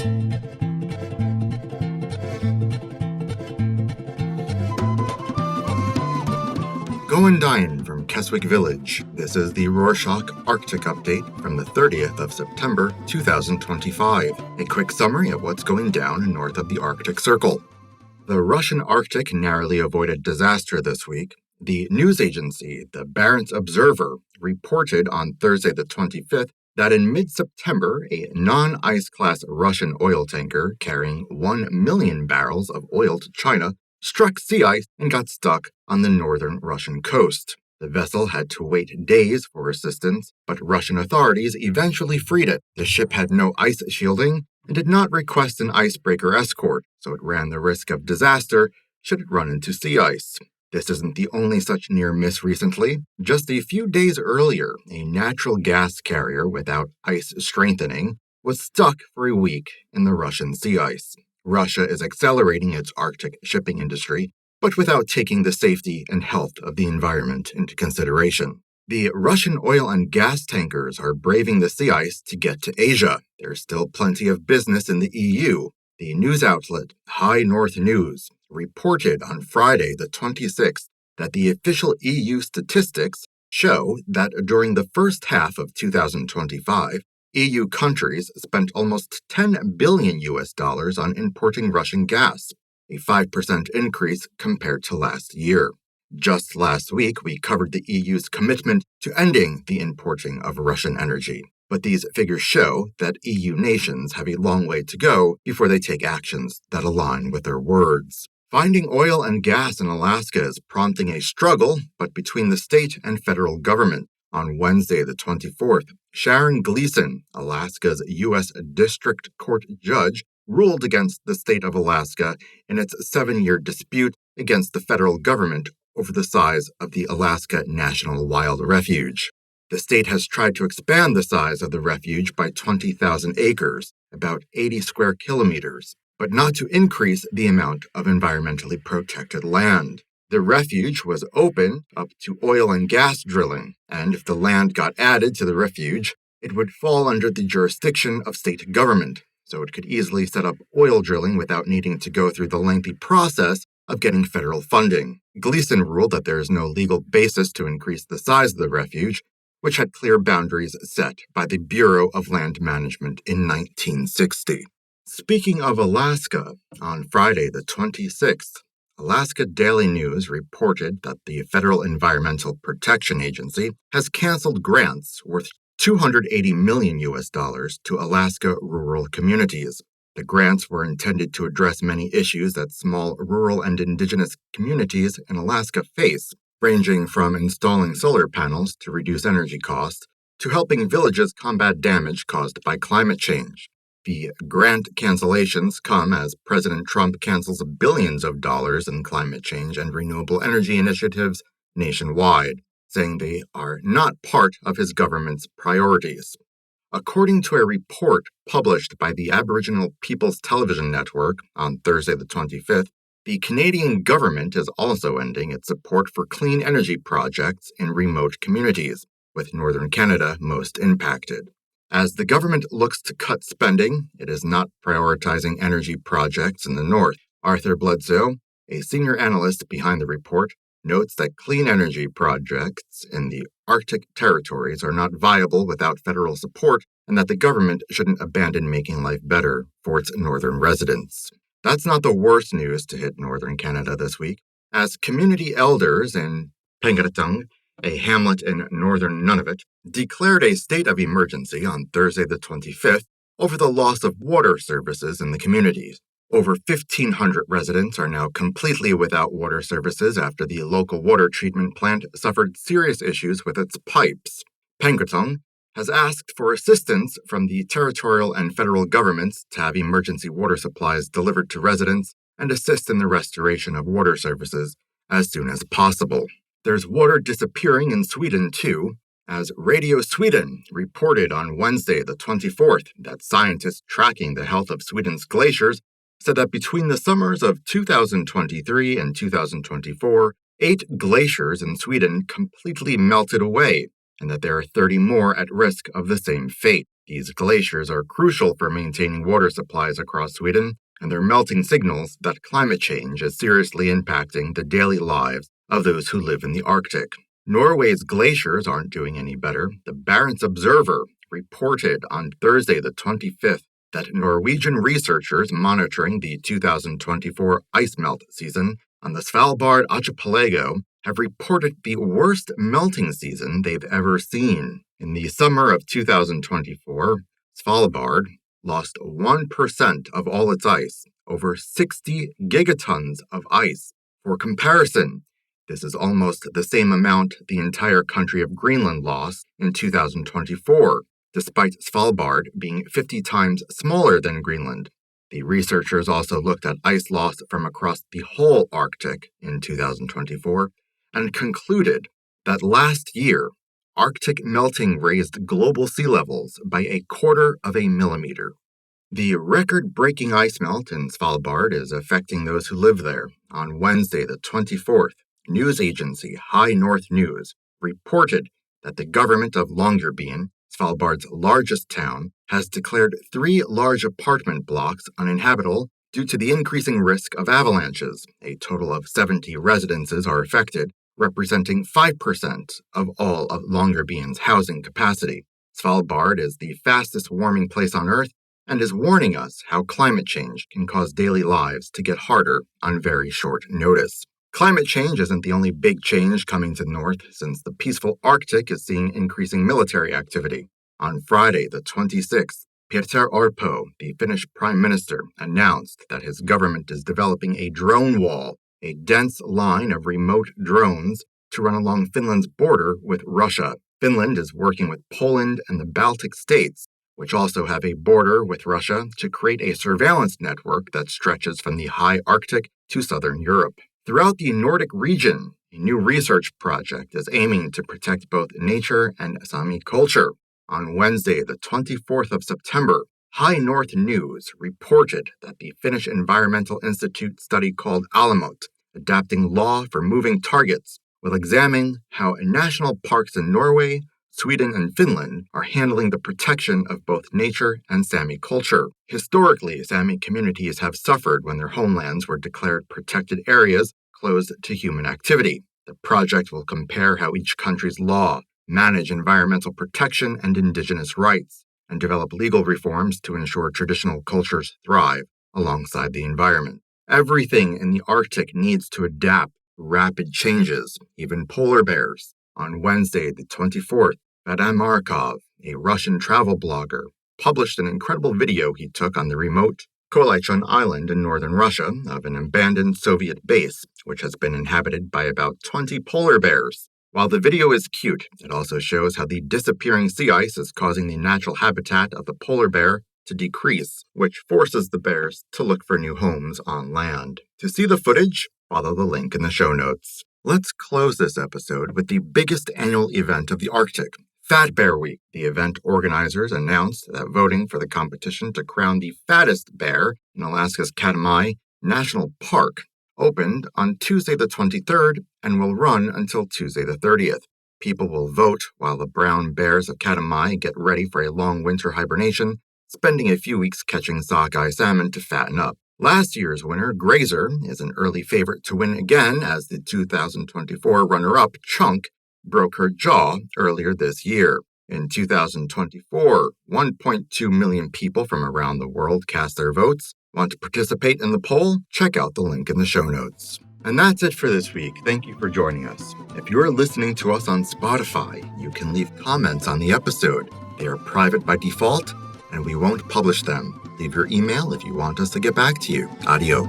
Going Dine from Keswick Village. This is the Rorschach Arctic Update from the 30th of September 2025. A quick summary of what's going down north of the Arctic Circle. The Russian Arctic narrowly avoided disaster this week. The news agency, the Barents Observer, reported on Thursday the 25th that in mid-September, a non-ice class Russian oil tanker carrying 1 million barrels of oil to China struck sea ice and got stuck on the northern Russian coast. The vessel had to wait days for assistance, but Russian authorities eventually freed it. The ship had no ice shielding and did not request an icebreaker escort, so it ran the risk of disaster should it run into sea ice. This isn't the only such near miss recently. Just a few days earlier, a natural gas carrier without ice strengthening was stuck for a week in the Russian sea ice. Russia is accelerating its Arctic shipping industry, but without taking the safety and health of the environment into consideration. The Russian oil and gas tankers are braving the sea ice to get to Asia. There's still plenty of business in the EU. The news outlet High North News reported on Friday the 26th that the official EU statistics show that during the first half of 2025, EU countries spent almost $10 billion on importing Russian gas, a 5% increase compared to last year. Just last week, we covered the EU's commitment to ending the importing of Russian energy. But these figures show that EU nations have a long way to go before they take actions that align with their words. Finding oil and gas in Alaska is prompting a struggle, but between the state and federal government. On Wednesday, the 24th, Sharon Gleason, Alaska's U.S. District Court judge, ruled against the state of Alaska in its 7-year dispute against the federal government over the size of the Alaska National Wild Refuge. The state has tried to expand the size of the refuge by 20,000 acres, about 80 square kilometers, but not to increase the amount of environmentally protected land. The refuge was open up to oil and gas drilling, and if the land got added to the refuge, it would fall under the jurisdiction of state government, so it could easily set up oil drilling without needing to go through the lengthy process of getting federal funding. Gleason ruled that there is no legal basis to increase the size of the refuge, which had clear boundaries set by the Bureau of Land Management in 1960. Speaking of Alaska, on Friday the 26th, Alaska Daily News reported that the Federal Environmental Protection Agency has canceled grants worth $280 million to Alaska rural communities. The grants were intended to address many issues that small rural and indigenous communities in Alaska face, ranging from installing solar panels to reduce energy costs to helping villages combat damage caused by climate change. The grant cancellations come as President Trump cancels billions of dollars in climate change and renewable energy initiatives nationwide, saying they are not part of his government's priorities. According to a report published by the Aboriginal People's Television Network on Thursday the 25th, the Canadian government is also ending its support for clean energy projects in remote communities, with northern Canada most impacted. As the government looks to cut spending, it is not prioritizing energy projects in the north. Arthur Bledsoe, a senior analyst behind the report, notes that clean energy projects in the Arctic territories are not viable without federal support and that the government shouldn't abandon making life better for its northern residents. That's not the worst news to hit northern Canada this week, as community elders in Penguetung, a hamlet in northern Nunavut, declared a state of emergency on Thursday the 25th over the loss of water services in the communities. Over 1,500 residents are now completely without water services after the local water treatment plant suffered serious issues with its pipes. Penguetung has asked for assistance from the territorial and federal governments to have emergency water supplies delivered to residents and assist in the restoration of water services as soon as possible. There's water disappearing in Sweden, too, as Radio Sweden reported on Wednesday, the 24th, that scientists tracking the health of Sweden's glaciers said that between the summers of 2023 and 2024, 8 glaciers in Sweden completely melted away, and that there are 30 more at risk of the same fate. These glaciers are crucial for maintaining water supplies across Sweden, and their melting signals that climate change is seriously impacting the daily lives of those who live in the Arctic. Norway's glaciers aren't doing any better. The Barents Observer reported on Thursday the 25th that Norwegian researchers monitoring the 2024 ice melt season on the Svalbard archipelago have reported the worst melting season they've ever seen. In the summer of 2024, Svalbard lost 1% of all its ice, over 60 gigatons of ice. For comparison, this is almost the same amount the entire country of Greenland lost in 2024, despite Svalbard being 50 times smaller than Greenland. The researchers also looked at ice loss from across the whole Arctic in 2024 and concluded that last year, Arctic melting raised global sea levels by 1/4 millimeter. The record-breaking ice melt in Svalbard is affecting those who live there. On Wednesday, the 24th, news agency High North News reported that the government of Longyearbyen, Svalbard's largest town, has declared 3 large apartment blocks uninhabitable due to the increasing risk of avalanches. A total of 70 residences are affected, representing 5% of all of Longyearbyen's housing capacity. Svalbard is the fastest warming place on Earth and is warning us how climate change can cause daily lives to get harder on very short notice. Climate change isn't the only big change coming to the north, since the peaceful Arctic is seeing increasing military activity. On Friday, the 26th, Peter Orpo, the Finnish Prime Minister, announced that his government is developing a drone wall, a dense line of remote drones to run along Finland's border with Russia. Finland is working with Poland and the Baltic states, which also have a border with Russia, to create a surveillance network that stretches from the high Arctic to southern Europe. Throughout the Nordic region, a new research project is aiming to protect both nature and Sami culture. On Wednesday, the 24th of September, High North News reported that the Finnish Environmental Institute study called Alamot, Adapting Law for Moving Targets, will examine how national parks in Norway, Sweden, and Finland are handling the protection of both nature and Sami culture. Historically, Sami communities have suffered when their homelands were declared protected areas closed to human activity. The project will compare how each country's law manage environmental protection and indigenous rights, and develop legal reforms to ensure traditional cultures thrive alongside the environment. Everything in the Arctic needs to adapt to rapid changes, even polar bears. On Wednesday, the 24th, Vadim Markov, a Russian travel blogger, published an incredible video he took on the remote Kolyachun Island in northern Russia of an abandoned Soviet base, which has been inhabited by about 20 polar bears. While the video is cute, it also shows how the disappearing sea ice is causing the natural habitat of the polar bear to decrease, which forces the bears to look for new homes on land. To see the footage, follow the link in the show notes. Let's close this episode with the biggest annual event of the Arctic, Fat Bear Week. The event organizers announced that voting for the competition to crown the fattest bear in Alaska's Katmai National Park opened on Tuesday the 23rd and will run until Tuesday the 30th. People will vote while the brown bears of Katmai get ready for a long winter hibernation, spending a few weeks catching sockeye salmon to fatten up. Last year's winner, Grazer, is an early favorite to win again, as the 2024 runner-up, Chunk, broke her jaw earlier this year. In 2024, 1.2 million people from around the world cast their votes. Want to participate in the poll? Check out the link in the show notes. And that's it for this week. Thank you for joining us. If you're listening to us on Spotify, you can leave comments on the episode. They are private by default, and we won't publish them. Leave your email if you want us to get back to you. Adios.